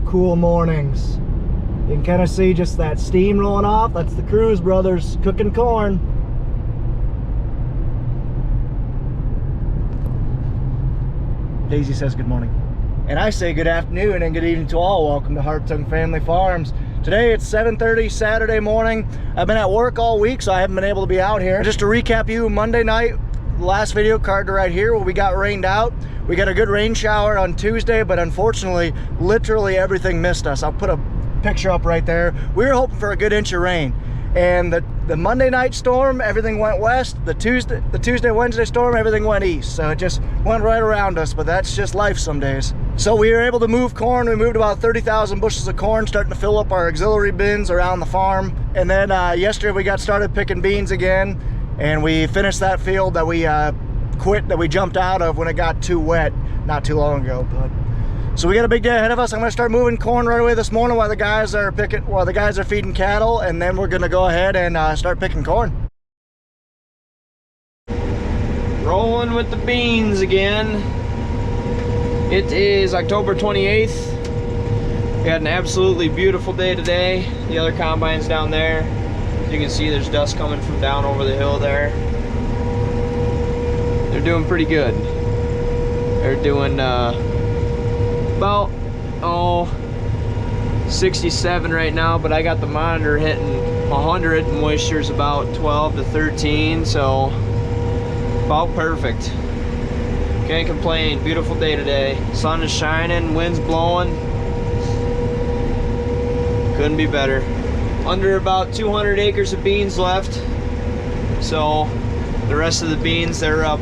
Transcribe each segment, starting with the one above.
cool mornings. You can kind of see just that steam rolling off. That's the Cruz brothers cooking corn. Daisy says good morning. And I say good afternoon and good evening to all. Welcome to Hartung Family Farms. Today it's 7:30 Saturday morning. I've been at work all week, so I haven't been able to be out here. Just to recap you, Monday night, last video card right here where we got rained out. We got a good rain shower on Tuesday, but unfortunately, literally everything missed us. I'll put a picture up right there. We were hoping for a good inch of rain. And the Monday night storm, everything went west. The Tuesday, Wednesday storm, everything went east. So it just went right around us, but that's just life some days. So we were able to move corn. We moved about 30,000 bushels of corn, starting to fill up our auxiliary bins around the farm. And then yesterday we got started picking beans again, and we finished that field that we we jumped out of when it got too wet not too long ago. So we got a big day ahead of us. I'm gonna start moving corn right away this morning while the guys are feeding cattle, and then we're gonna go ahead and start picking corn. Rolling with the beans again. It is October 28th. We had an absolutely beautiful day today. The other combine's down there. As you can see, there's dust coming from down over the hill there. They're doing pretty good. They're doing about 67 right now, but I got the monitor hitting 100 and moisture's about 12 to 13, so about perfect. Can't complain. Beautiful day today. Sun is shining, wind's blowing. Couldn't be better. Under about 200 acres of beans left, so the rest of the beans, they're up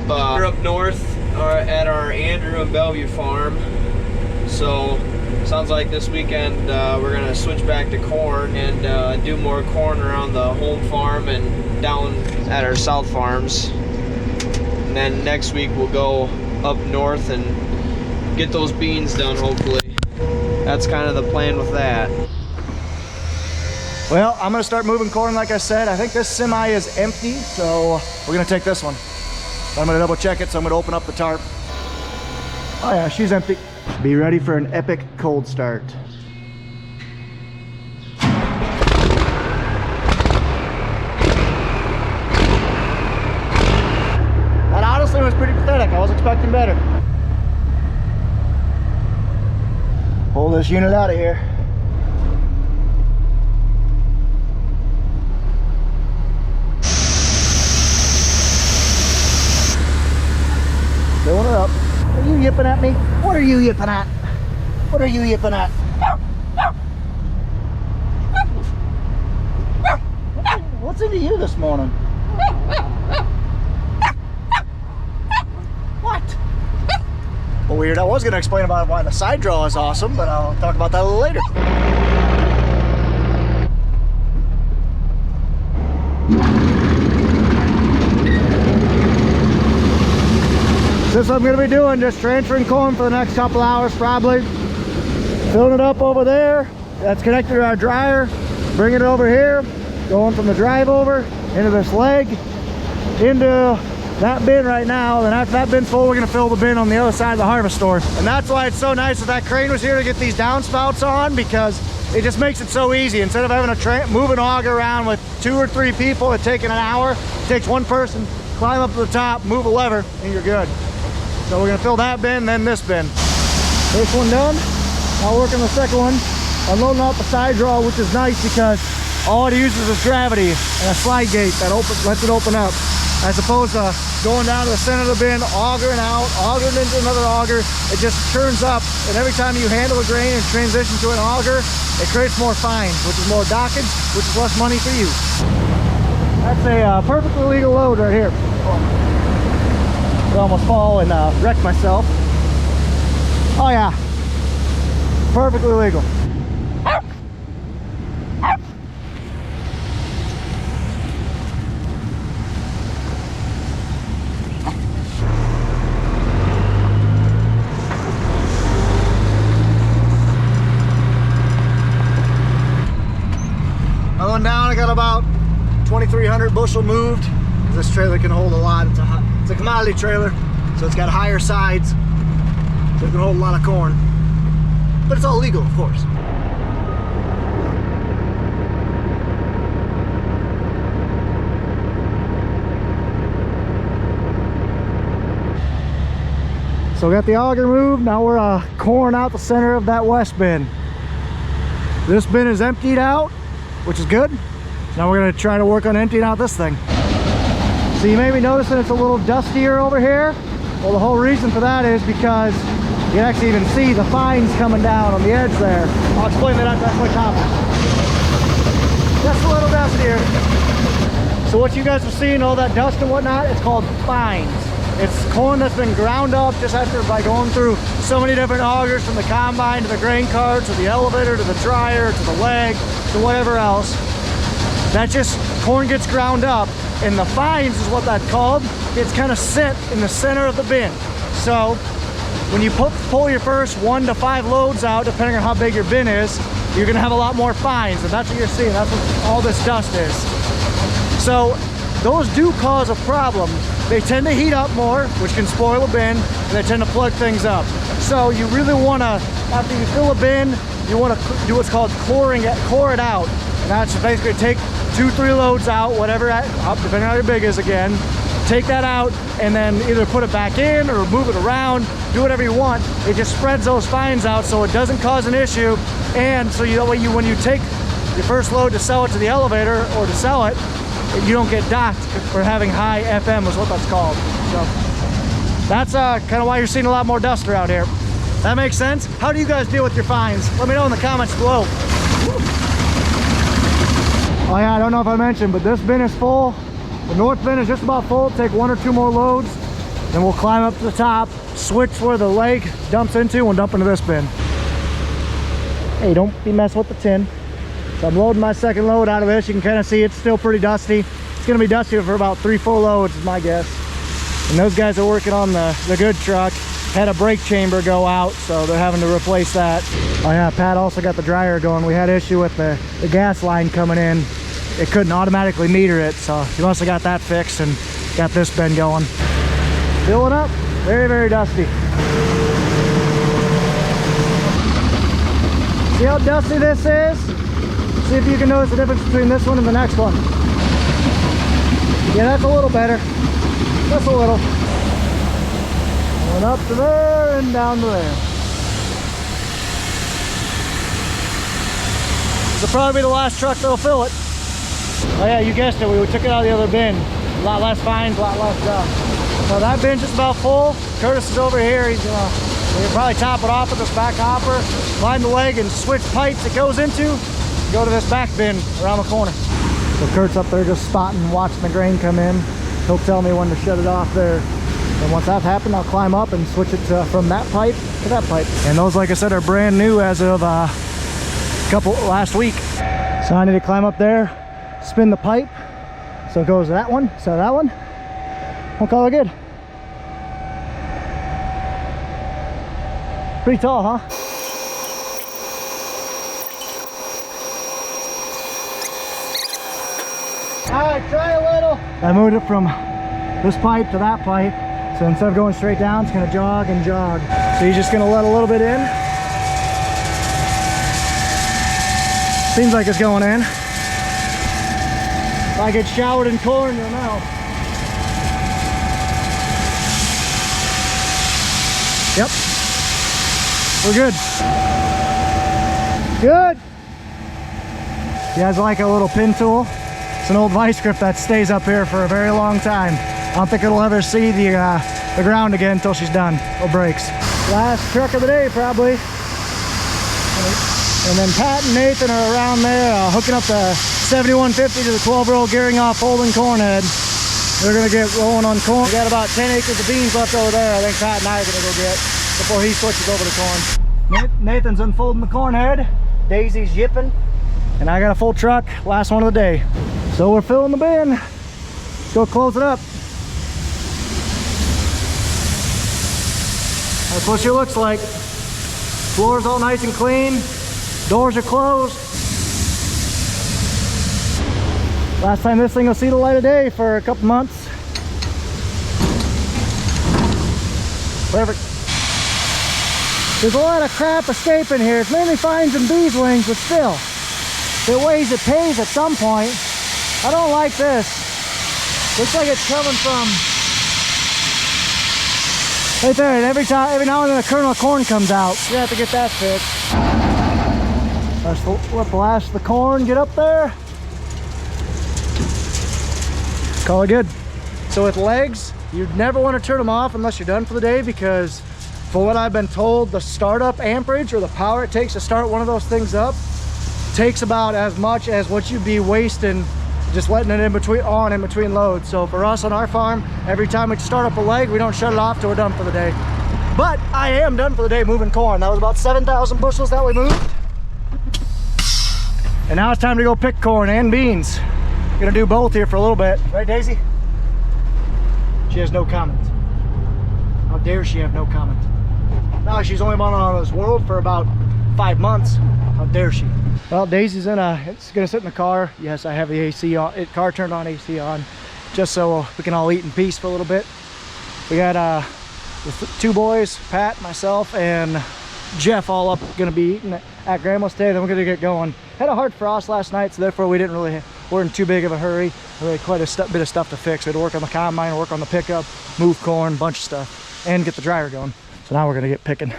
north at our Andrew and Bellevue farm. So sounds like this weekend we're gonna switch back to corn and do more corn around the home farm and down at our south farms. And then next week we'll go up north and get those beans done, hopefully. That's kind of the plan with that. Well, I'm gonna start moving corn like I said. I think this semi is empty, so we're gonna take this one. I'm gonna double check it, so I'm gonna open up the tarp. Oh yeah, she's empty. Be ready for an epic cold start. That honestly was pretty pathetic. I was expecting better. Pull this unit out of here. Filling her up. Are you yipping at me? What are you yipping at? What are you yipping at? What's into you this morning? What? Well, weird. I was going to explain about why the side draw is awesome, but I'll talk about that a little later. This is what I'm going to be doing, just transferring corn for the next couple hours probably. Filling it up over there. That's connected to our dryer. Bringing it over here. Going from the drive over into this leg. Into that bin right now. And after that bin's full, we're going to fill the bin on the other side of the harvest store. And that's why it's so nice that crane was here to get these downspouts on, because it just makes it so easy. Instead of having to move an auger around with 2 or 3 people, it's taking an hour. It takes one person, climb up to the top, move a lever, and you're good. So we're gonna fill that bin, then this bin. First one done. I'll work on the second one. Unloading out the side draw, which is nice because all it uses is gravity and a slide gate that lets it open up. As opposed to going down to the center of the bin, augering out, augering into another auger. It just turns up, and every time you handle a grain and transition to an auger, it creates more fines, which is more dockage, which is less money for you. That's a perfectly legal load right here. I almost fall and wreck myself. Oh yeah, perfectly legal. Another one down. I got about 2,300 bushel moved. This trailer can hold a lot. It's a commodity trailer, so it's got higher sides, so it can hold a lot of corn. But it's all legal, of course. So we got the auger moved. Now we're coring out the center of that west bin. This bin is emptied out, which is good. Now we're gonna try to work on emptying out this thing. So you may be noticing it's a little dustier over here. Well, the whole reason for that is because you can actually even see the fines coming down on the edge there. I'll explain that after I put top. Just a little dustier. So what you guys are seeing, all that dust and whatnot, it's called fines. It's corn that's been ground up just after by going through so many different augers, from the combine to the grain cart to the elevator to the dryer to the leg to whatever else. That just corn gets ground up, and the fines is what that's called. It's kind of sit in the center of the bin. So when you pull your first 1 to 5 loads out, depending on how big your bin is, you're gonna have a lot more fines, and that's what you're seeing. That's what all this dust is. So those do cause a problem. They tend to heat up more, which can spoil a bin, and they tend to plug things up. So you really want to, after you fill a bin, you want to do what's called core it out. And that's basically take 2-3 loads out, whatever, depending on how big it is again. Take that out and then either put it back in or move it around, do whatever you want. It just spreads those fines out so it doesn't cause an issue. And so when you take your first load to sell it to the elevator or to sell it, you don't get docked for having high FM is what that's called. So that's kind of why you're seeing a lot more dust around here. That makes sense? How do you guys deal with your fines? Let me know in the comments below. Oh yeah, I don't know if I mentioned, but this bin is full. The north bin is just about full. Take 1 or 2 more loads, then we'll climb up to the top, switch where the leg dumps into, and we'll dump into this bin. Hey, don't be messing with the tin. So I'm loading my second load out of this. You can kind of see it's still pretty dusty. It's going to be dusty for about 3-4 loads is my guess. And those guys are working on the good truck. Had a brake chamber go out, so they're having to replace that. Oh yeah, Pat also got the dryer going. We had an issue with the gas line coming in. It couldn't automatically meter it, so he must have got that fixed and got this bin going. Filling up, very, very dusty. See how dusty this is? See if you can notice the difference between this one and the next one. Yeah, that's a little better. Just a little. Going up to there and down to there. This will probably be the last truck that'll fill it. Oh yeah, you guessed it. We took it out of the other bin. A lot less fines, a lot less stuff. So that bin's just about full. Curtis is over here. He's we'll probably top it off with this back hopper, climb the leg and switch pipes it goes into. Go to this back bin around the corner. So Kurt's up there just spotting, watching the grain come in. He'll tell me when to shut it off there. And once that's happened, I'll climb up and switch it from that pipe to that pipe. And those, like I said, are brand new as of last week. So I need to climb up there, spin the pipe. So it goes to that one, so that one. Won't call it good. Pretty tall, huh? Alright, try a little. I moved it from this pipe to that pipe. So instead of going straight down, it's gonna jog and jog. So you're just gonna let a little bit in. Seems like it's going in. If I get showered in corn, you'll know. Yep. We're good. Good. You guys like a little pin tool? It's an old vice grip that stays up here for a very long time. I don't think it'll ever see the ground again until she's done. Or breaks. Last truck of the day, probably. And then Pat and Nathan are around there hooking up the 7150 to the 12-year-old gearing off folding corn head. They're gonna get rolling on corn. We got about 10 acres of beans left over there. I think Pat and I are gonna go get before he switches over to corn. Nathan's unfolding the corn head. Daisy's yipping. And I got a full truck, last one of the day. So we're filling the bin. Let's go close it up. That's what she looks like. Floor's all nice and clean. Doors are closed. Last time this thing will see the light of day for a couple months. Perfect. There's a lot of crap escaping here. It's mainly fines and bees wings, but still. If it weighs, it pays at some point. I don't like this. Looks like it's coming from Right there, and every now and then a kernel of corn comes out. You have to get that fixed. Let's let the last of the corn get up there. Call it good. So with legs, you'd never want to turn them off unless you're done for the day, because for what I've been told, the startup amperage or the power it takes to start one of those things up takes about as much as what you'd be wasting just letting it in between loads. So for us on our farm, every time we start up a leg, we don't shut it off till we're done for the day. But I am done for the day moving corn. That was about 7,000 bushels that we moved. And now it's time to go pick corn and beans. Gonna do both here for a little bit. Right, Daisy? She has no comment. How dare she have no comment? No, she's only been on this world for about 5 months. How dare she? Well, Daisy's it's gonna sit in the car. Yes, I have the AC on, car turned on, AC on, just so we can all eat in peace for a little bit. We got the 2 boys, Pat, myself, and Jeff all up gonna be eating at Grandma's today. Then we're gonna get going. Had a hard frost last night, so therefore we weren't in too big of a hurry. We had quite a bit of stuff to fix. We had to work on the combine, work on the pickup, move corn, bunch of stuff, and get the dryer going. So now we're gonna get picking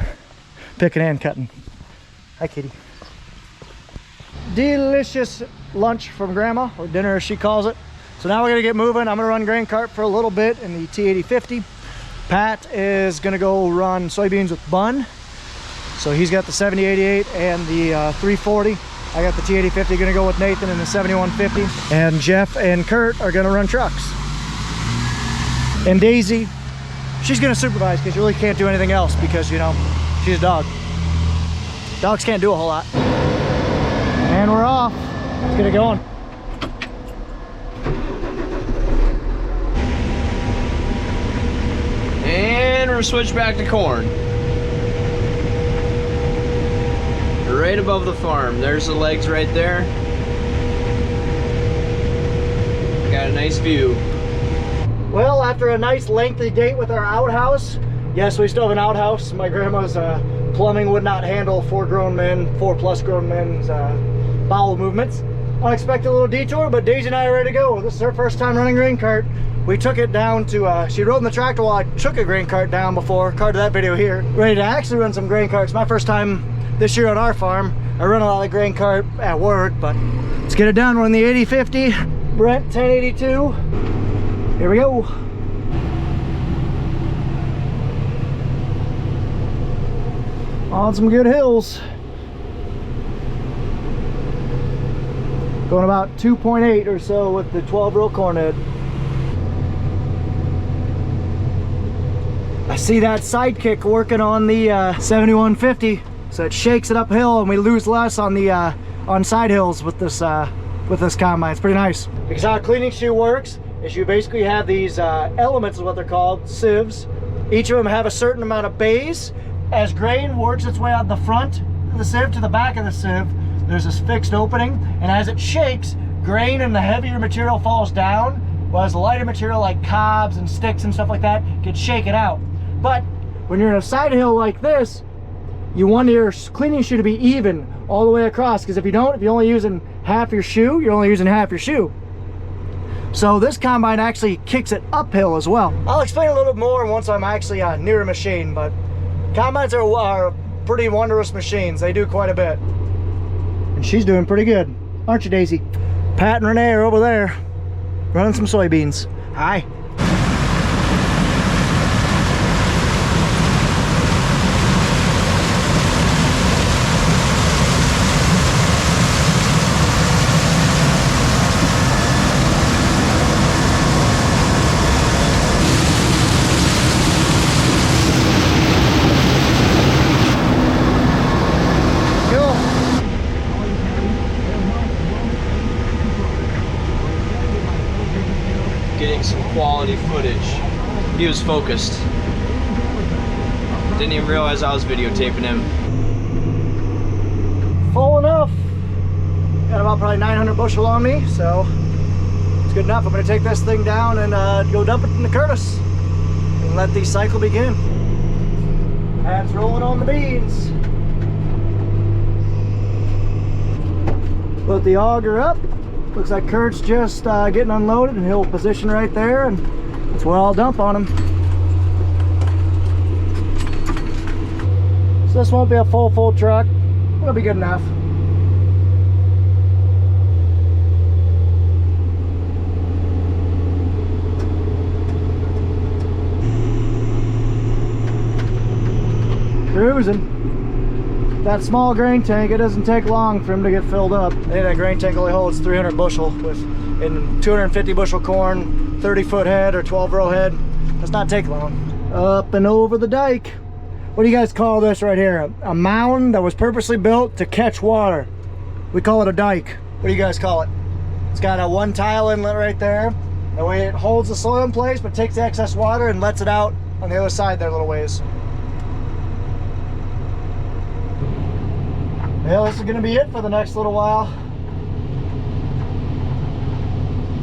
and cutting. Hi, kitty. Delicious lunch from Grandma, or dinner as she calls it. So now we're gonna get moving. I'm gonna run grain cart for a little bit in the T8050. Pat is gonna go run soybeans with Bun. So he's got the 7088 and the 340. I got the T8050 gonna go with Nathan in the 7150. And Jeff and Kurt are gonna run trucks. And Daisy, she's gonna supervise because you really can't do anything else because, you know, she's a dog. Dogs can't do a whole lot. And we're off. Let's get it going. And we're switched back to corn. Right above the farm. There's the legs right there. Got a nice view. Well, after a nice lengthy date with our outhouse, yes, we still have an outhouse. My grandma's plumbing would not handle 4 plus grown men's bowel movements. Unexpected little detour, but Daisy and I are ready to go. This is her first time running grain cart. We took it down to, she rode in the tractor while I took a grain cart down before, carted that video here. Ready to actually run some grain carts. My first time this year on our farm. I run a lot of grain cart at work, but let's get it done. We're in the 8050, Brent 1082. Here we go. On some good hills. Going about 2.8 or so with the 12 row corn head. I see that sidekick working on the 7150, so it shakes it uphill and we lose less on the on side hills with this combine. It's pretty nice. Because how a cleaning shoe works is you basically have these elements, is what they're called, sieves. Each of them have a certain amount of bays. As grain works its way out the front of the sieve to the back of the sieve, there's this fixed opening, and as it shakes, grain and the heavier material falls down, whereas the lighter material like cobs and sticks and stuff like that gets shaken out. But when you're in a side hill like this, you want your cleaning shoe to be even all the way across, because if you're only using half your shoe, you're only using half your shoe. So this combine actually kicks it uphill as well. I'll explain a little bit more once I'm actually near a machine, but combines are pretty wondrous machines. They do quite a bit. And she's doing pretty good, aren't you, Daisy? Pat and Renee are over there running some soybeans. Hi. Getting some quality footage. He was focused. Didn't even realize I was videotaping him. Full enough. Got about probably 900 bushel on me, so it's good enough. I'm going to take this thing down and go dump it in the Curtis and let the cycle begin. Pat's rolling on the beans. Put the auger up. Looks like Kurt's just getting unloaded, and he'll position right there, and that's where I'll dump on him. So this won't be a full truck. It'll be good enough. Cruising. That small grain tank, it doesn't take long for him to get filled up. Hey, that grain tank only holds 300 bushel with in 250 bushel corn, 30-foot head or 12-row head. Does not take long. Up and over the dike. What do you guys call this right here? A mound that was purposely built to catch water. We call it a dike. What do you guys call it? It's got a one tile inlet right there. That way it holds the soil in place but takes the excess water and lets it out on the other side there a little ways. Well, this is going to be it for the next little while.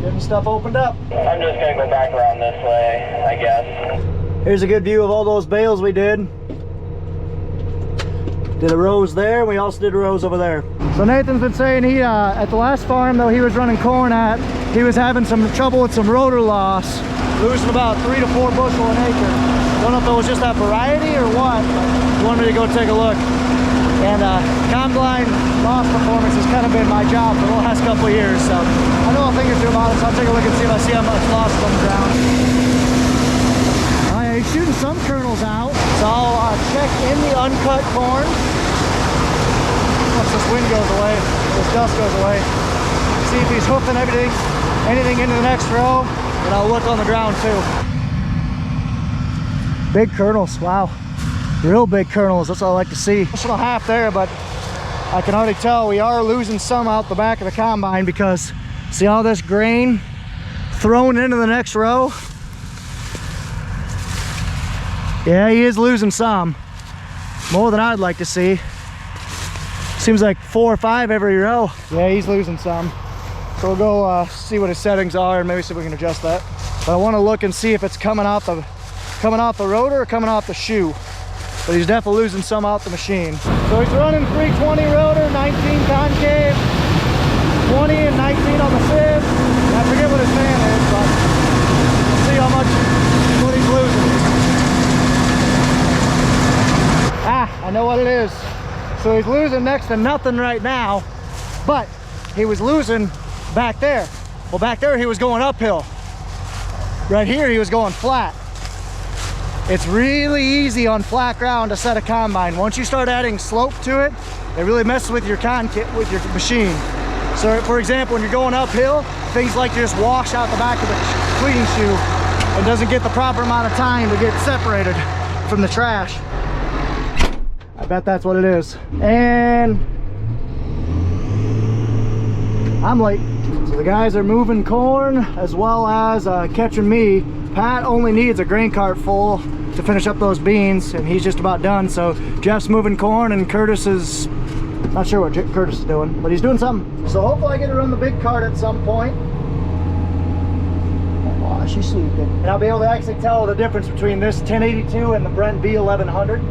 Getting stuff opened up. I'm just going to go back around this way, I guess. Here's a good view of all those bales we did. Did a rows there, we also did rows over there. So Nathan's been saying he, at the last farm though he was running corn at, he was having some trouble with some rotor loss, losing about 3 to 4 bushel an acre. Don't know if it was just that variety or what, but he wanted me to go take a look. And combine loss performance has kind of been my job for the last couple of years, so I know a thing or two about it, so I'll take a look and see if I see how much loss is on the ground. Oh yeah, he's shooting some kernels out, so I'll check in the uncut corn once this wind goes away, this dust goes away, see if he's hoofing anything into the next row, and I'll look on the ground too. Big kernels, wow. Real big kernels, that's what I like to see. Just a half there, but I can already tell we are losing some out the back of the combine because see all this grain thrown into the next row? Yeah, he is losing some. More than I'd like to see. Seems like 4 or 5 every row. Yeah, he's losing some. So we'll go see what his settings are and maybe see if we can adjust that. But I want to look and see if it's coming off the rotor or coming off the shoe. But he's definitely losing some out the machine. So he's running 320 rotor, 19 concave, 20 and 19 on the sieve. I forget what his fan is, but we'll see how much what he's losing. I know what it is. So he's losing next to nothing right now, but he was losing back there. Well, back there he was going uphill. Right here he was going flat. It's really easy on flat ground to set a combine. Once you start adding slope to it, it really messes with your with your machine. So for example, when you're going uphill, things like just wash out the back of the cleaning shoe and doesn't get the proper amount of time to get separated from the trash. I bet that's what it is. And I'm late. So the guys are moving corn as well as catching me. Pat only needs a grain cart full to finish up those beans, and he's just about done. So Jeff's moving corn, and Curtis is not sure what Curtis is doing, but he's doing something. So hopefully I get to run the big cart at some point. Oh, she's sleeping. And I'll be able to actually tell the difference between this 1082 and the Brent B1100.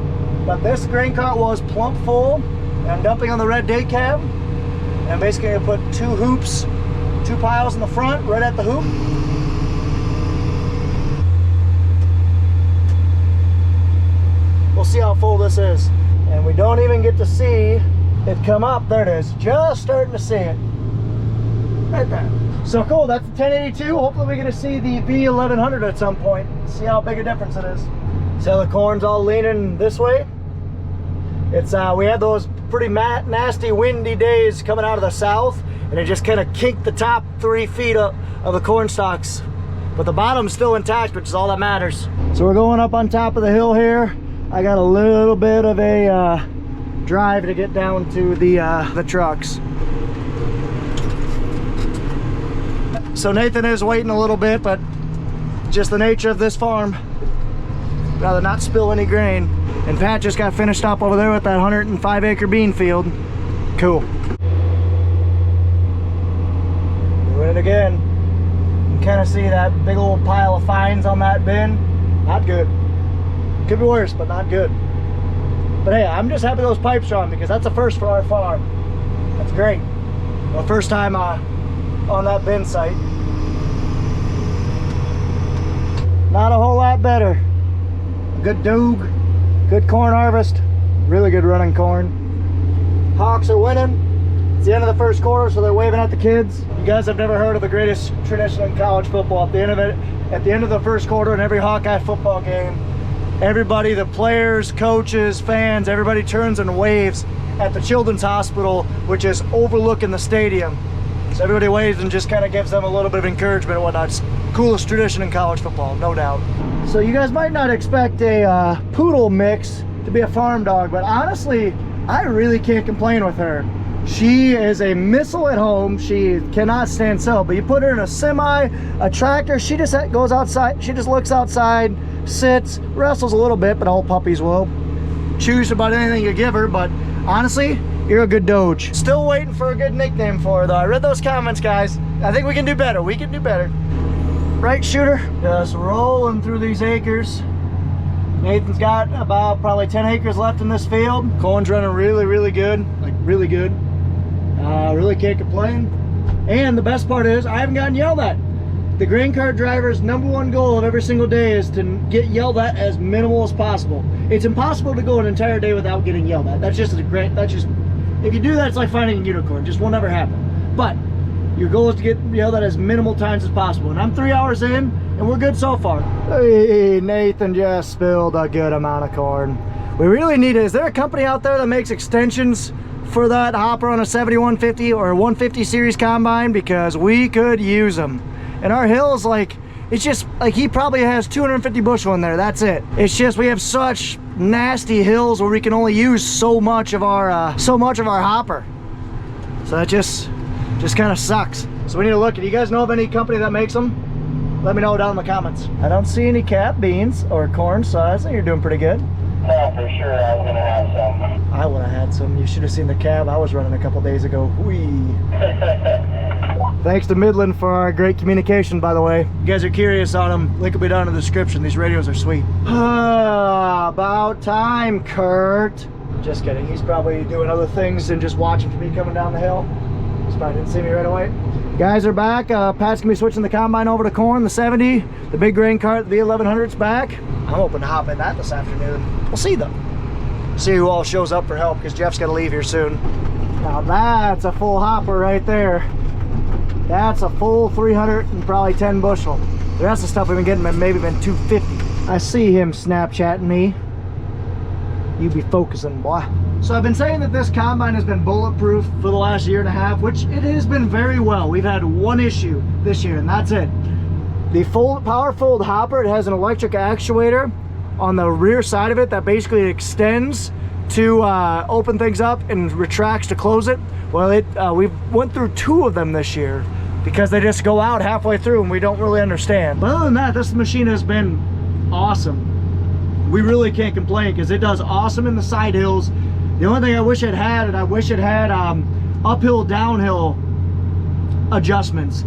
But this grain cart was plump full, and I'm dumping on the red day cab. And I'm basically gonna put 2 hoops, 2 piles in the front, right at the hoop. We'll see how full this is. And we don't even get to see it come up. There it is, just starting to see it. Right there. So cool, that's the 1082. Hopefully we're gonna see the B1100 at some point. See how big a difference it is. See how the corn's all leaning this way? It's we had those pretty nasty windy days coming out of the south, and it just kind of kinked the top 3 feet of the corn stalks. But the bottom's still intact, which is all that matters. So we're going up on top of the hill here. I got a little bit of a drive to get down to the trucks. So Nathan is waiting a little bit, but just the nature of this farm. Rather not spill any grain. And Pat just got finished up over there with that 105 acre bean field. Cool. Doing it again. You can kind of see that big old pile of fines on that bin. Not good. Could be worse, but not good. But hey, I'm just happy those pipes are on, because that's a first for our farm. That's great. Well, first time on that bin site. Not a whole lot better. Good doog, good corn harvest, Really good running corn. Hawks are winning. It's the end of the first quarter, so they're waving at the kids. You guys have never heard of the greatest tradition in college football. At the end of the first quarter in every Hawkeye football game, everybody, the players, coaches, fans, everybody turns and waves at the Children's Hospital, which is overlooking the stadium. So everybody waves and just kind of gives them a little bit of encouragement and whatnot. It's the coolest tradition in college football, no doubt. So you guys might not expect a poodle mix to be a farm dog, but honestly, I really can't complain with her. She is a missile at home. She cannot stand still, but you put her in a semi, a tractor, she just goes outside, she just looks outside, sits, wrestles a little bit, but all puppies will. Chews about anything you give her, but honestly, you're a good Doge. Still waiting for a good nickname for her though. I read those comments, guys. I think we can do better. We can do better. Right, Shooter? Just rolling through these acres. Nathan's got about probably 10 acres left in this field. Corn's running really, really good. Like really good. Really can't complain. And the best part is I haven't gotten yelled at. The grain cart driver's #1 goal of every single day is to get yelled at as minimal as possible. It's impossible to go an entire day without getting yelled at. That's just if you do that, it's like finding a unicorn. Just will never happen. But your goal is to get yelled at as minimal times as possible. And I'm 3 hours in, and we're good so far. Hey, Nathan just spilled a good amount of corn. We really need it. Is there a company out there that makes extensions for that hopper on a 7150 or a 150 series combine? Because we could use them. And our hills, like, it's just like he probably has 250 bushel in there. That's it. It's just we have such nasty hills where we can only use so much of our hopper. So that just kind of sucks. So we need to look at. You guys know of any company that makes them? Let me know down in the comments. I don't see any cap beans or corn, so I think you're doing pretty good. No, for sure, I was gonna have some. I would have had some. You should have seen the cab I was running a couple days ago. Whee. Thanks to Midland for our great communication, by the way. You guys are curious on them, link will be down in the description. These radios are sweet. About time, Kurt. Just kidding. He's probably doing other things and just watching for me coming down the hill. He probably didn't see me right away. Guys are back. Pat's gonna be switching the combine over to corn, the 70. The big grain cart, the V1100's back. I'm hoping to hop in that this afternoon. We'll see though. See who all shows up for help because Jeff's got to leave here soon. Now that's a full hopper right there. That's a full 300 and probably 10 bushel. The rest of the stuff we've been getting maybe been 250. I see him Snapchatting me. You be focusing, boy. So I've been saying that this combine has been bulletproof for the last year and a half, which it has been very well. We've had one issue this year, and that's it. The power fold hopper, it has an electric actuator on the rear side of it that basically extends to open things up and retracts to close it. Well, we went through 2 of them this year because they just go out halfway through and we don't really understand. But other than that, this machine has been awesome. We really can't complain because it does awesome in the side hills. The only thing I wish it had, and I wish it had uphill, downhill adjustments,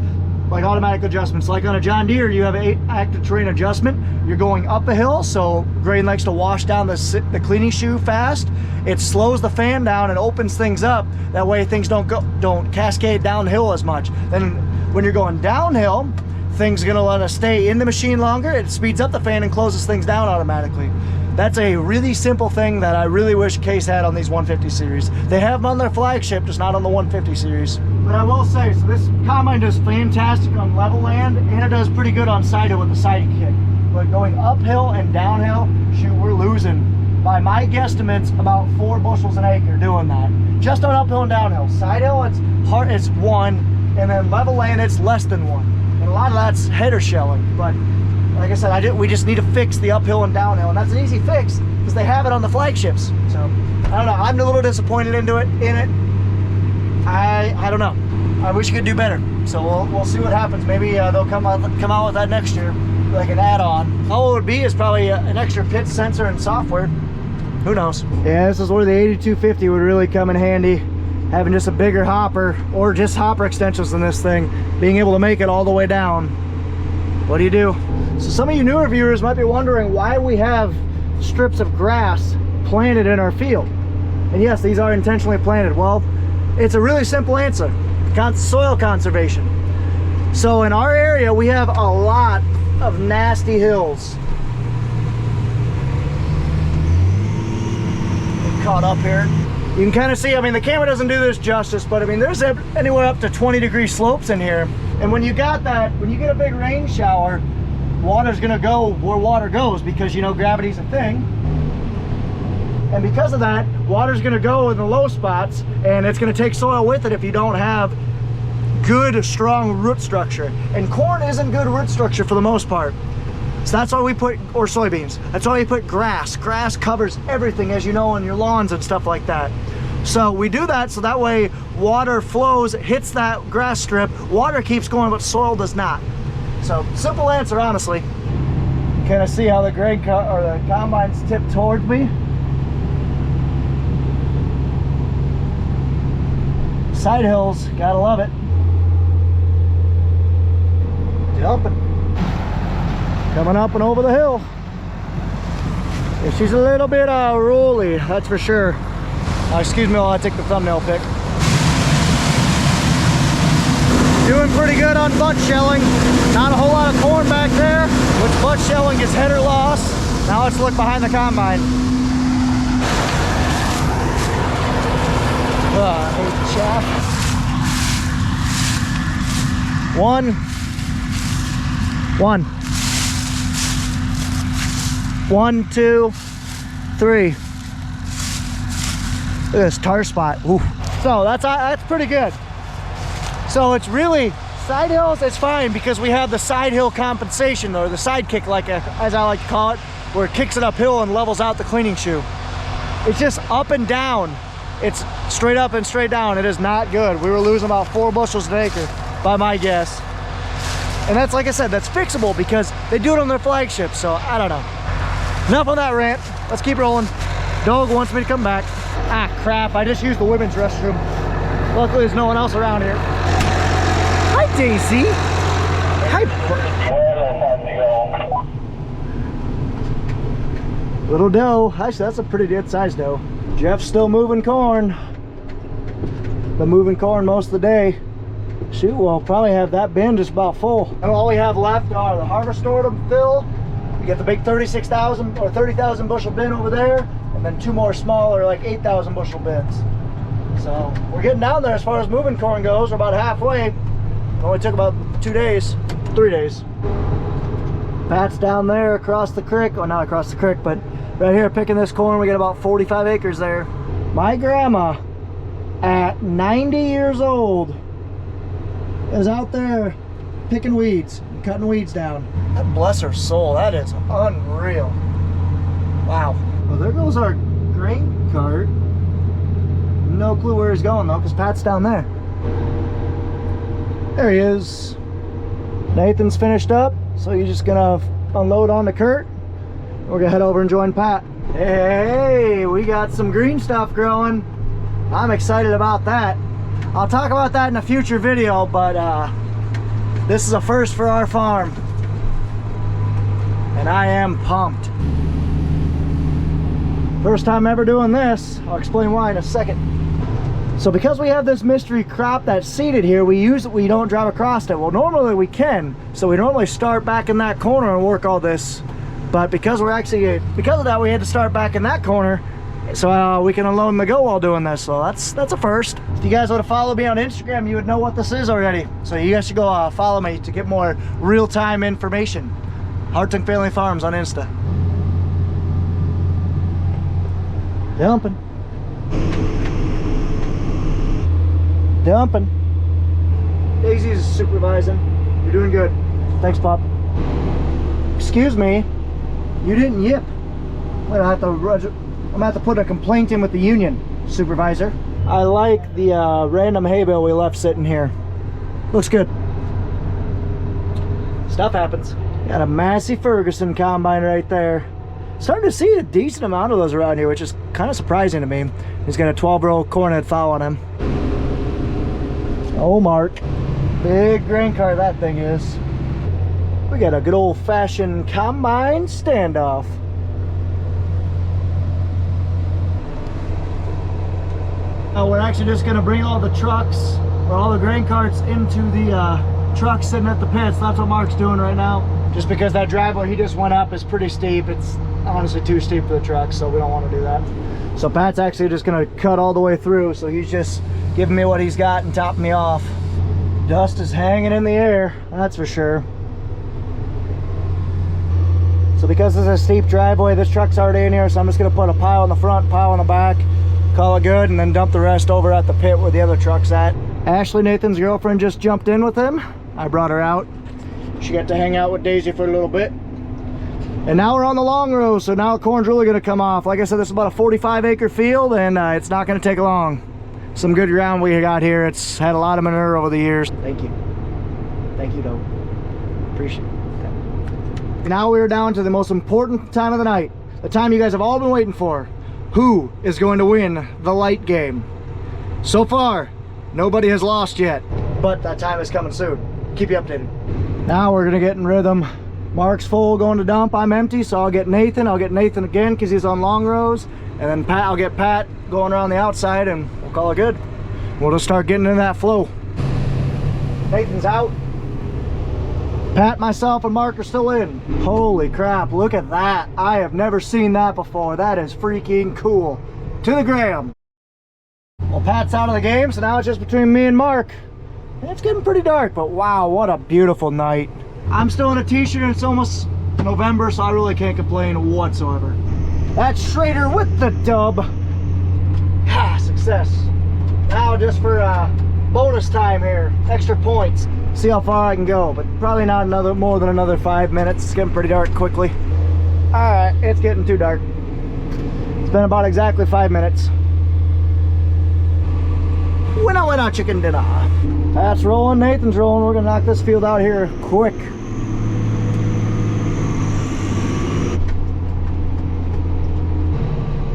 like automatic adjustments. Like on a John Deere, you have an active terrain adjustment. You're going up a hill, so grain likes to wash down the cleaning shoe fast. It slows the fan down and opens things up. That way things don't cascade downhill as much. Then when you're going downhill, things are gonna let us stay in the machine longer. It speeds up the fan and closes things down automatically. That's a really simple thing that I really wish Case had on these 150 series. They have them on their flagship, just not on the 150 series. But I will say, so this combine does fantastic on level land, and it does pretty good on side hill with the side kick. But going uphill and downhill, shoot, we're losing, by my guesstimates, about 4 bushels an acre doing that. Just on uphill and downhill. Side hill, it's 1, and then level land, it's less than 1. And a lot of that's header shelling, but like I said, we just need to fix the uphill and downhill, and that's an easy fix because they have it on the flagships. So I don't know. I'm a little disappointed in it. I don't know. I wish you could do better. So we'll see what happens. Maybe they'll come out with that next year, like an add-on. All it would be is probably an extra pitch sensor and software. Who knows? Yeah, this is where the 8250 would really come in handy. Having just a bigger hopper or just hopper extensions in this thing, being able to make it all the way down. What do you do? So some of you newer viewers might be wondering why we have strips of grass planted in our field. And yes, these are intentionally planted. Well, it's a really simple answer. Soil conservation. So in our area, we have a lot of nasty hills. caught up here. You can kind of see, I mean, the camera doesn't do this justice, but I mean, there's anywhere up to 20-degree slopes in here. And when you got that, when you get a big rain shower, water's gonna go where water goes because, you know, gravity's a thing. And because of that, water's gonna go in the low spots, and it's gonna take soil with it if you don't have good, strong root structure. And corn isn't good root structure for the most part. So that's why we put, or soybeans, that's why we put grass. Grass covers everything, as you know, on your lawns and stuff like that. So we do that so that way water flows, hits that grass strip, water keeps going, but soil does not. So simple answer, honestly. Kind of see how the the combine's tipped towards me. Side hills, gotta love it. Jumping. Coming up and over the hill. Yeah, she's a little bit rolly, that's for sure. Excuse me while I take the thumbnail pic. Doing pretty good on butt shelling. Not a whole lot of corn back there, which butt shelling is header loss. Now let's look behind the combine. Chaff. 1. 1, 2, 3. Look at this tar spot. Ooh. So that's pretty good. So it's really side hills. It's fine because we have the side hill compensation, or the side kick, as I like to call it, where it kicks it uphill and levels out the cleaning shoe. It's just up and down. It's straight up and straight down. It is not good. We were losing about 4 bushels an acre by my guess. And that's, like I said, that's fixable because they do it on their flagship. So I don't know. Enough on that rant. Let's keep rolling. Dog wants me to come back. Ah, crap. I just used the women's restroom. Luckily, there's no one else around here. Hi, Daisy. Hi. Little doe. Actually, that's a pretty good sized doe. Jeff's still moving corn. Been moving corn most of the day. Shoot, we'll probably have that bin just about full. And all we have left are the harvest store to fill. We got the big 36,000 or 30,000 bushel bin over there, and then 2 more smaller, like 8,000 bushel bins. So we're getting down there as far as moving corn goes. We're about halfway. It only took about 2 days, 3 days. Pat's down there across the creek. Well, not across the creek, but right here picking this corn. We got about 45 acres there. My grandma, at 90 years old, is out there picking weeds and cutting weeds down. God bless her soul. That is unreal. Wow. Well, there goes our grain cart. No clue where he's going though, because Pat's down there. There he is. Nathan's finished up, so he's just gonna unload on the cart. We're gonna head over and join Pat. Hey, we got some green stuff growing. I'm excited about that. I'll talk about that in a future video, but this is a first for our farm. And I am pumped. First time ever doing this. I'll explain why in a second. So because we have this mystery crop that's seeded here, we don't drive across it. Well, normally we can. So we normally start back in that corner and work all this. But because of that, we had to start back in that corner. So we can unload and go while doing this. So that's a first. If you guys would have followed me on Instagram, you would know what this is already. So you guys should go follow me to get more real-time information. Hartung Family Farms on Insta. Dumping. Dumping. Daisy's supervising. You're doing good. Thanks, Pop. Excuse me. You didn't yip. I'm gonna have to put a complaint in with the union, supervisor. I like the random hay bale we left sitting here. Looks good. Stuff happens. Got a Massey Ferguson combine right there. Starting to see a decent amount of those around here, which is kind of surprising to me. He's got a 12-row corn head foul on him. Oh, Mark. Big grain car that thing is. We got a good old-fashioned combine standoff. Now we're actually just going to bring all the trucks, or all the grain carts, into the truck sitting at the pits. That's what Mark's doing right now. Just because that driveway he just went up is pretty steep. It's honestly too steep for the truck, so we don't want to do that. So Pat's actually just gonna cut all the way through, so he's just giving me what he's got and topping me off. Dust is hanging in the air, that's for sure. So because this is a steep driveway, this truck's already in here, so I'm just gonna put a pile in the front, pile in the back, call it good, and then dump the rest over at the pit where the other truck's at. Ashley, Nathan's girlfriend, just jumped in with him. I brought her out. She got to hang out with Daisy for a little bit. And now we're on the long row, so now the corn's really gonna come off. Like I said, this is about a 45-acre field, and it's not gonna take long. Some good ground we got here. It's had a lot of manure over the years. Thank you. Thank you, though. Appreciate it. Now we're down to the most important time of the night. The time you guys have all been waiting for. Who is going to win the light game? So far, nobody has lost yet, but that time is coming soon. Keep you updated. Now we're gonna get in rhythm. Mark's full going to dump, I'm empty, so I'll get Nathan again because he's on long rows, and then I'll get Pat going around the outside, and we'll call it good. We'll just start getting in that flow. Nathan's out. Pat, myself, and Mark are still in. Holy crap, look at that. I have never seen that before. That is freaking cool. To the gram. Well, Pat's out of the game, so now it's just between me and Mark. It's getting pretty dark, but wow, what a beautiful night. I'm still in a t-shirt and it's almost November, so I really can't complain whatsoever. That's Schrader with the dub. Ah, success. Now just for bonus time here, extra points. See how far I can go, but probably not more than another 5 minutes. It's getting pretty dark quickly. All right, it's getting too dark. It's been about exactly 5 minutes. Winner, chicken dinner. Pat's rolling, Nathan's rolling. We're gonna knock this field out here quick.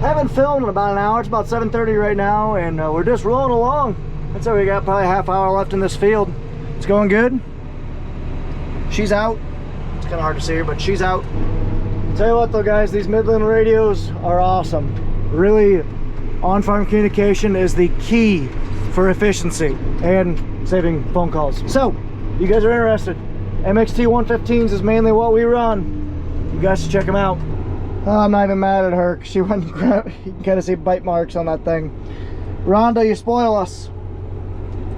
Haven't filmed in about an hour. It's about 7:30 right now, and we're just rolling along. That's how we got probably a half hour left in this field. It's going good. She's out. It's kind of hard to see her, but she's out. I'll tell you what though, guys, these Midland radios are awesome. Really, on-farm communication is the key for efficiency and saving phone calls. So, you guys are interested, MXT 115s is mainly what we run. You guys should check them out. I'm not even mad at her, 'cause she went and grabbed, you can kind of see bite marks on that thing. Rhonda, you spoil us.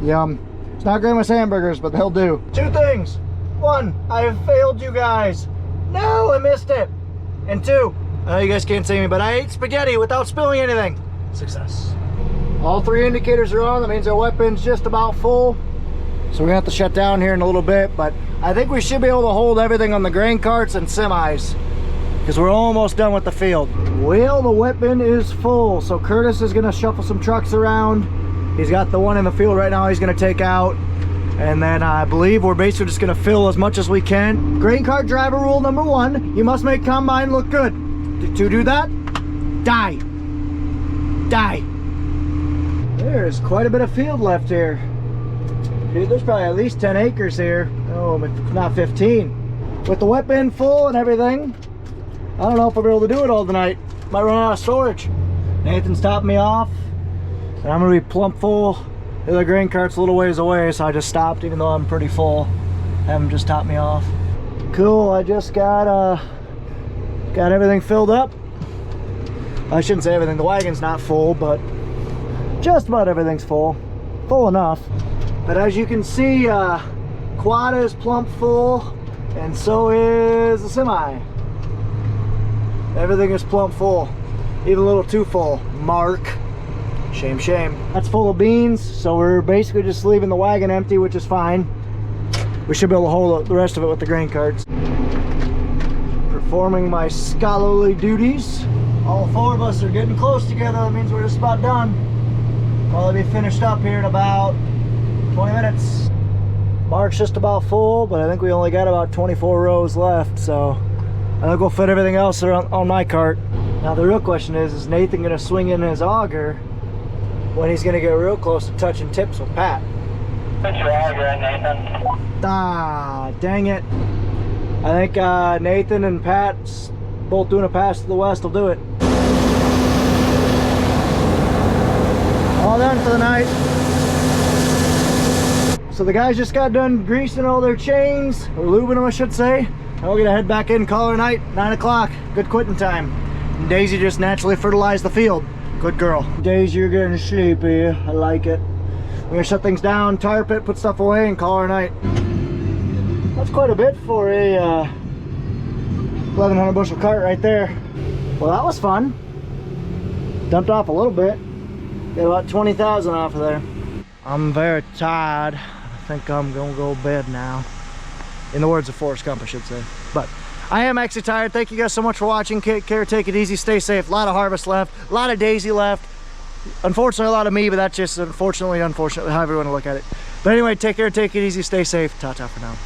Yum. It's not Grandma's hamburgers, but they'll do. Two things. One, I have failed you guys. No, I missed it. And two, I know you guys can't see me, but I ate spaghetti without spilling anything. Success. All three indicators are on. That means our weapon's just about full. So we're gonna have to shut down here in a little bit, but I think we should be able to hold everything on the grain carts and semis, because we're almost done with the field. Well, the weapon is full, so Curtis is gonna shuffle some trucks around. He's got the one in the field right now he's gonna take out, and then I believe we're basically just gonna fill as much as we can. Grain cart driver rule number 1, you must make combine look good. To do that, die. Die. There's quite a bit of field left here. Dude, there's probably at least 10 acres here. Oh, if not 15. With the weapon full and everything, I don't know if I'll be able to do it all tonight. Might run out of storage. Nathan's topping me off, and I'm gonna be plump full. The other grain cart's a little ways away, so I just stopped even though I'm pretty full. Have him just top me off. Cool, I just got everything filled up. I shouldn't say everything, the wagon's not full, but just about everything's full. Full enough. But as you can see, quad is plump full, and so is the semi. Everything is plump full, even a little too full. Mark, shame, shame. That's full of beans, so we're basically just leaving the wagon empty, which is fine. We should be able to hold the rest of it with the grain carts. Performing my scholarly duties. All four of us are getting close together. That means we're just about done. Probably be finished up here in about 20 minutes. Mark's just about full, but I think we only got about 24 rows left, so I think we'll fit everything else on my cart. Now the real question is Nathan gonna swing in his auger when he's gonna get real close to touching tips with Pat? Put your auger in, Nathan. Ah, dang it. I think Nathan and Pat both doing a pass to the west will do it. All done for the night. So the guys just got done greasing all their chains, or lubing them I should say. We're gonna head back in, call her night, 9 o'clock. Good quitting time. And Daisy just naturally fertilized the field. Good girl. Daisy, you're getting sleepy. I like it. We're gonna shut things down, tarp it, put stuff away, and call her night. That's quite a bit for a 1100 bushel cart right there. Well, that was fun. Dumped off a little bit. Got about 20,000 off of there. I'm very tired. I think I'm gonna go to bed now. In the words of Forrest Gump, I should say. But I am actually tired. Thank you guys so much for watching. Take care, take it easy, stay safe. A lot of harvest left, a lot of Daisy left. Unfortunately, a lot of me, but that's just unfortunately, however you want to look at it. But anyway, take care, take it easy, stay safe. Ta-ta for now.